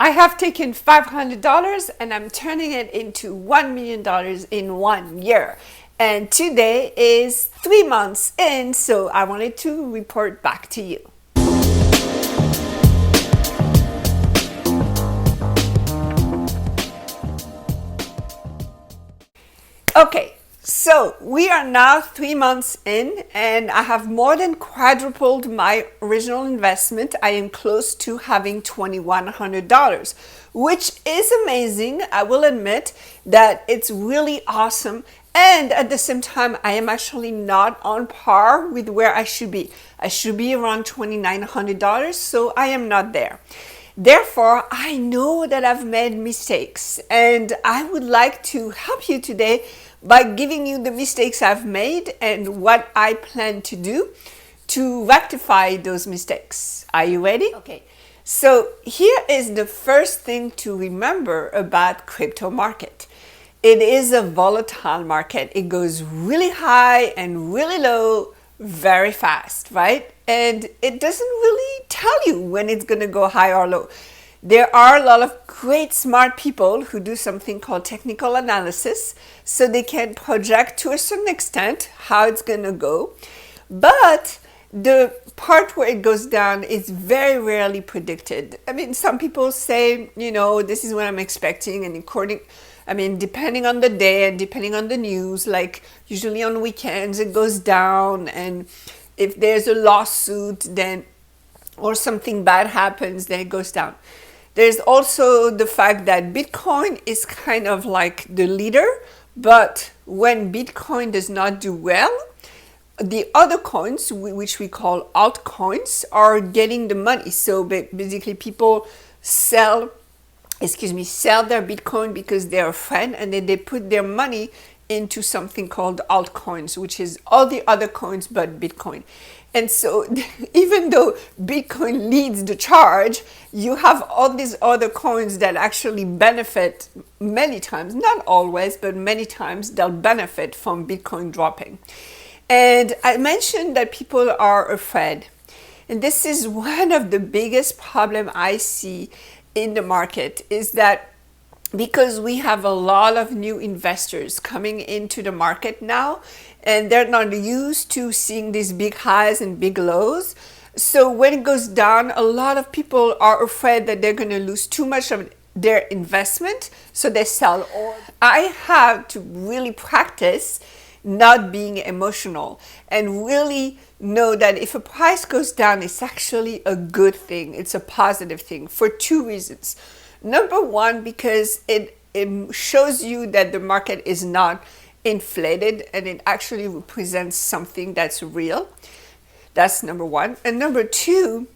I have taken $500 and I'm turning it into $1 million in 1 year. And today is 3 months in, so I wanted to report back to you. Okay, so we are now 3 months in, and I have more than quadrupled my original investment. I am close to having $2,100, which is amazing. I will admit that it's really awesome. And at the same time, I am actually not on par with where I should be. I should be around $2,900, so I am not there. Therefore, I know that I've made mistakes, and I would like to help you today by giving you the mistakes I've made and what I plan to do to rectify those mistakes. Are you ready? Okay. So here is the first thing to remember about crypto market. It is a volatile market. It goes really high and really low very fast, right? And it doesn't really tell you when it's going to go high or low. There are a lot of great smart people who do something called technical analysis, so they can project to a certain extent how it's going to go. But the part where it goes down is very rarely predicted. I mean, some people say, this is what I'm expecting, and depending on the day and depending on the news, like usually on weekends it goes down, and if there's a lawsuit or something bad happens, then it goes down. There's also the fact that Bitcoin is kind of like the leader, but when Bitcoin does not do well, the other coins, which we call altcoins, are getting the money. So basically people sell their Bitcoin because they're afraid, and then they put their money into something called altcoins, which is all the other coins but Bitcoin. And so even though Bitcoin leads the charge, you have all these other coins that actually benefit many times, not always, but many times they'll benefit from Bitcoin dropping. And I mentioned that people are afraid. And this is one of the biggest problems I see in the market, is that because we have a lot of new investors coming into the market now, and they're not used to seeing these big highs and big lows. So when it goes down, a lot of people are afraid that they're going to lose too much of their investment, so they sell. I have to really practice not being emotional and really know that if a price goes down, it's actually a good thing. It's a positive thing for two reasons. Number one, because it shows you that the market is not inflated and it actually represents something that's real. That's number one. And number two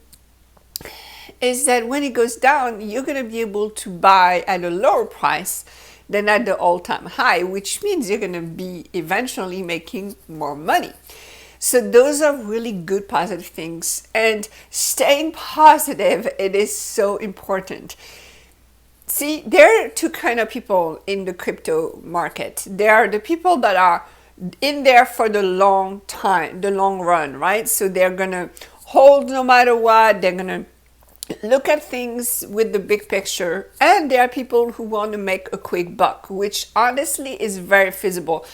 is that when it goes down, you're going to be able to buy at a lower price than at the all-time high, which means you're going to be eventually making more money. So those are really good positive things. And staying positive, it is so important. See, there are two kind of people in the crypto market. There are the people that are in there for the long time, the long run, right? So they're going to hold no matter what. They're going to look at things with the big picture. And there are people who want to make a quick buck, which honestly is very feasible.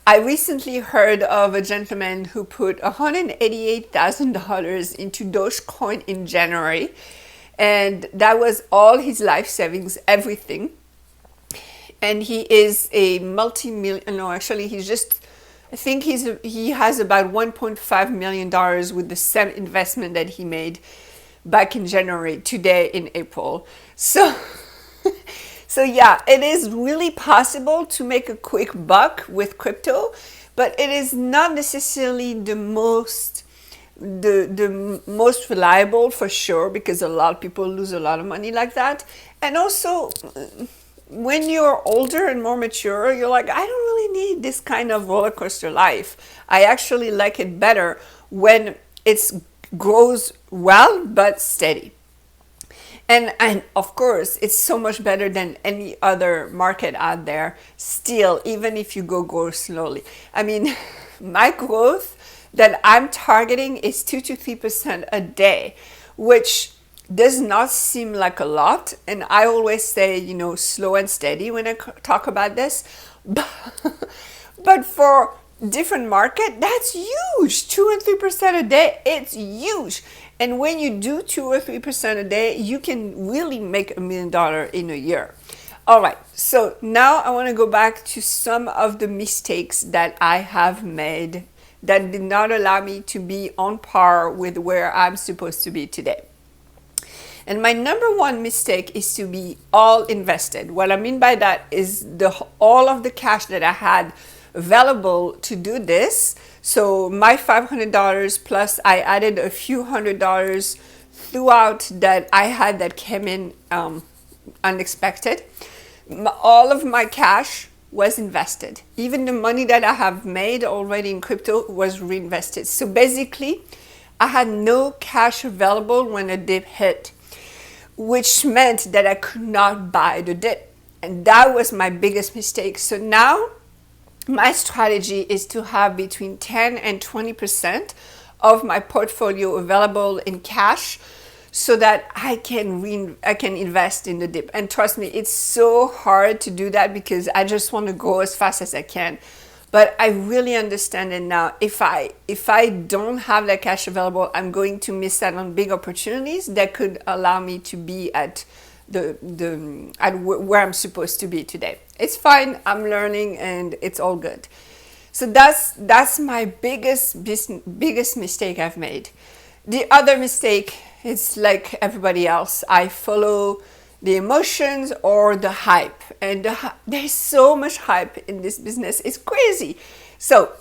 I recently heard of a gentleman who put $188,000 into Dogecoin in January. And that was all his life savings, everything. And he is a he has about $1.5 million with the same investment that he made back in January, today in April. So yeah, it is really possible to make a quick buck with crypto, but it is not necessarily the most reliable, for sure, because a lot of people lose a lot of money like that. And also, when you're older and more mature, you're like, I don't really need this kind of roller coaster life. I actually like it better when it grows well but steady. And of course, it's so much better than any other market out there still, even if you grow slowly. I mean, my growth that I'm targeting is 2 to 3% a day, which does not seem like a lot. And I always say, slow and steady when I talk about this. But for different market, that's huge. 2 and 3% a day, it's huge. And when you do 2 or 3% a day, you can really make $1 million in a year. All right, so now I want to go back to some of the mistakes that I have made that did not allow me to be on par with where I'm supposed to be today. And my number one mistake is to be all invested. What I mean by that is all of the cash that I had available to do this. So my $500 plus I added a few $100 throughout that I had that came in unexpected. All of my cash was invested. Even the money that I have made already in crypto was reinvested. So basically, I had no cash available when a dip hit, which meant that I could not buy the dip. And that was my biggest mistake. So now my strategy is to have between 10 and 20% of my portfolio available in cash so that I can invest in the dip. And trust me, it's so hard to do that because I just want to go as fast as I can. But I really understand it now. If I don't have that cash available, I'm going to miss out on big opportunities that could allow me to be at where I'm supposed to be today. It's fine. I'm learning, and it's all good. So that's my biggest mistake I've made. The other mistake is like everybody else. I follow the emotions or the hype, and there's so much hype in this business. It's crazy. So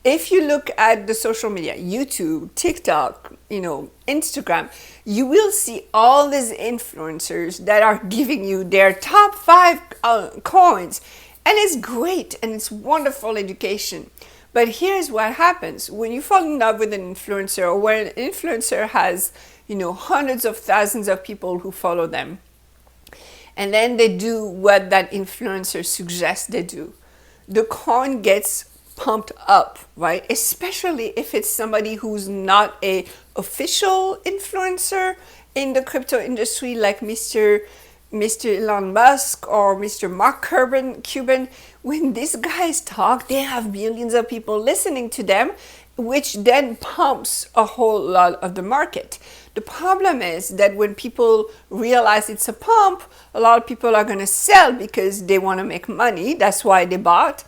if you look at the social media, YouTube, TikTok, Instagram, you will see all these influencers that are giving you their top 5 coins, and it's great and it's wonderful education. But here's what happens when you fall in love with an influencer, or when an influencer has hundreds of thousands of people who follow them, and then they do what that influencer suggests they do. The coin gets pumped up, right? Especially if it's somebody who's not a official influencer in the crypto industry, like Mr. Elon Musk or Mr. Mark Cuban. When these guys talk, they have millions of people listening to them, which then pumps a whole lot of the market. The problem is that when people realize it's a pump, a lot of people are going to sell because they want to make money. That's why they bought.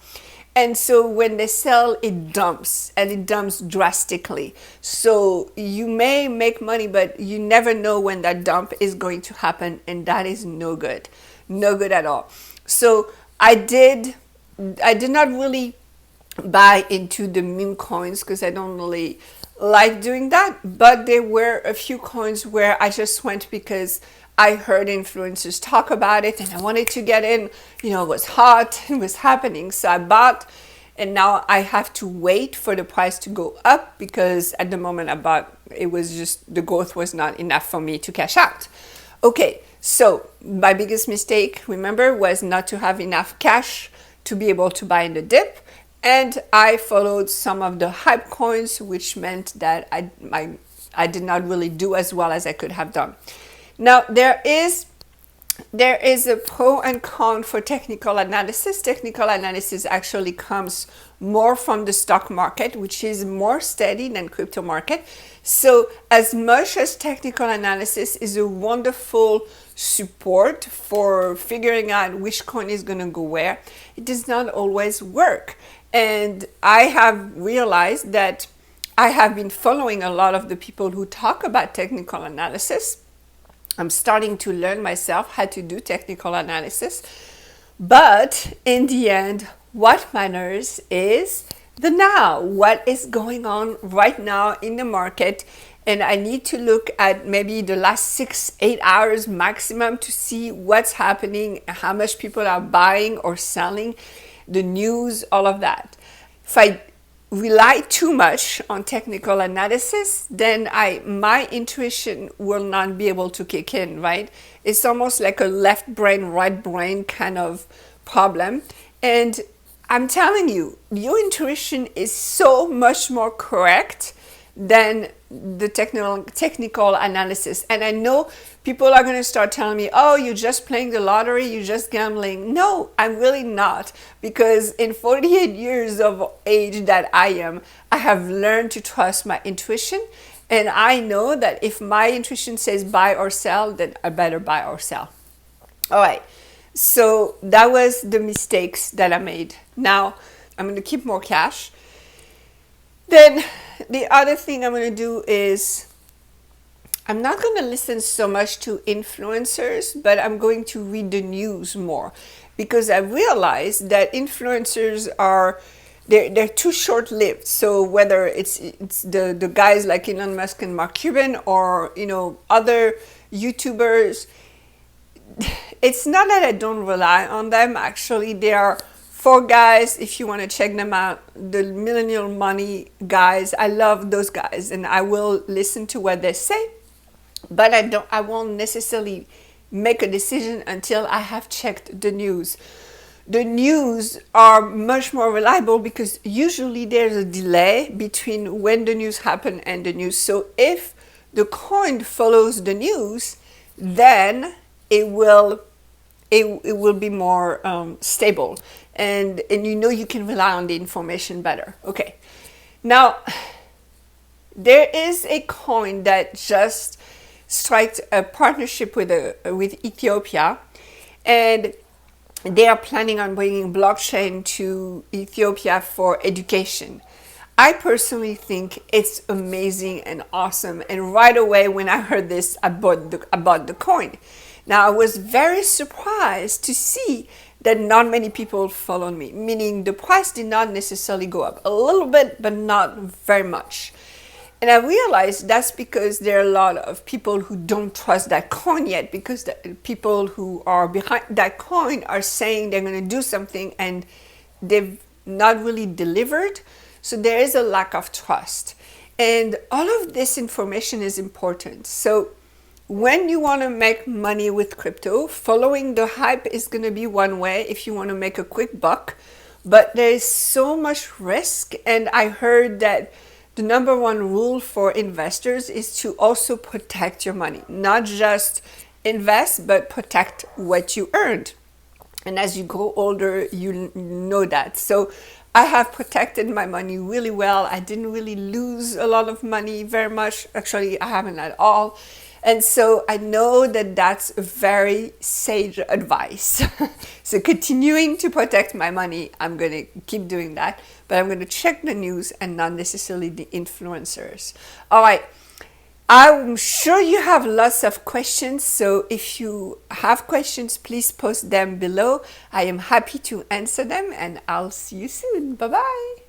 And so when they sell, it dumps, and it dumps drastically. So you may make money, but you never know when that dump is going to happen, and that is no good. No good at all. So I did not really buy into the meme coins because I don't really like doing that, but there were a few coins where I just went because I heard influencers talk about it and I wanted to get in. It was hot, it was happening, so I bought, and now I have to wait for the price to go up because at the moment I bought, it was just the growth was not enough for me to cash out. Okay, so my biggest mistake, remember, was not to have enough cash to be able to buy in the dip. And I followed some of the hype coins, which meant that I did not really do as well as I could have done. Now, there is a pro and con for technical analysis. Technical analysis actually comes more from the stock market, which is more steady than crypto market. So as much as technical analysis is a wonderful support for figuring out which coin is going to go where, it does not always work. And I have realized that I have been following a lot of the people who talk about technical analysis. I'm starting to learn myself how to do technical analysis. But in the end, what matters is the now, what is going on right now in the market. And I need to look at maybe the last 6-8 hours maximum to see what's happening, how much people are buying or selling, the news, all of that. If I rely too much on technical analysis, then my intuition will not be able to kick in, right? It's almost like a left brain, right brain kind of problem. And I'm telling you, your intuition is so much more correct than the technical analysis. And I know people are going to start telling me, oh, you're just playing the lottery, you're just gambling. No, I'm really not, because in 48 years of age that I am, I have learned to trust my intuition. And I know that if my intuition says buy or sell, then I better buy or sell. All right. So that was the mistakes that I made. Now I'm going to keep more cash. Then the other thing I'm going to do is I'm not going to listen so much to influencers, but I'm going to read the news more, because I realized that influencers are they're too short-lived. So whether it's the guys like Elon Musk and Mark Cuban, or other YouTubers, it's not that I don't rely on them. Actually, there are four guys, if you want to check them out, the Millennial Money guys. I love those guys, and I will listen to what they say, but I won't necessarily make a decision until I have checked the news. The news are much more reliable because usually there's a delay between when the news happen and the news. So if the coin follows the news, then it will be more stable, and you can rely on the information better. Okay, now there is a coin that just struck a partnership with Ethiopia, and they are planning on bringing blockchain to Ethiopia for education. I personally think it's amazing and awesome, and right away when I heard this, I bought the coin. Now, I was very surprised to see that not many people followed me, meaning the price did not necessarily go up. A little bit, but not very much. And I realized that's because there are a lot of people who don't trust that coin yet, because the people who are behind that coin are saying they're going to do something and they've not really delivered. So there is a lack of trust. And all of this information is important. So when you want to make money with crypto, following the hype is going to be one way if you want to make a quick buck. But there is so much risk. And I heard that the number one rule for investors is to also protect your money. Not just invest, but protect what you earned. And as you grow older, you know that. So I have protected my money really well. I didn't really lose a lot of money very much. Actually, I haven't at all. And so I know that that's very sage advice. So continuing to protect my money, I'm going to keep doing that. But I'm going to check the news and not necessarily the influencers. All right. I'm sure you have lots of questions. So if you have questions, please post them below. I am happy to answer them, and I'll see you soon. Bye-bye.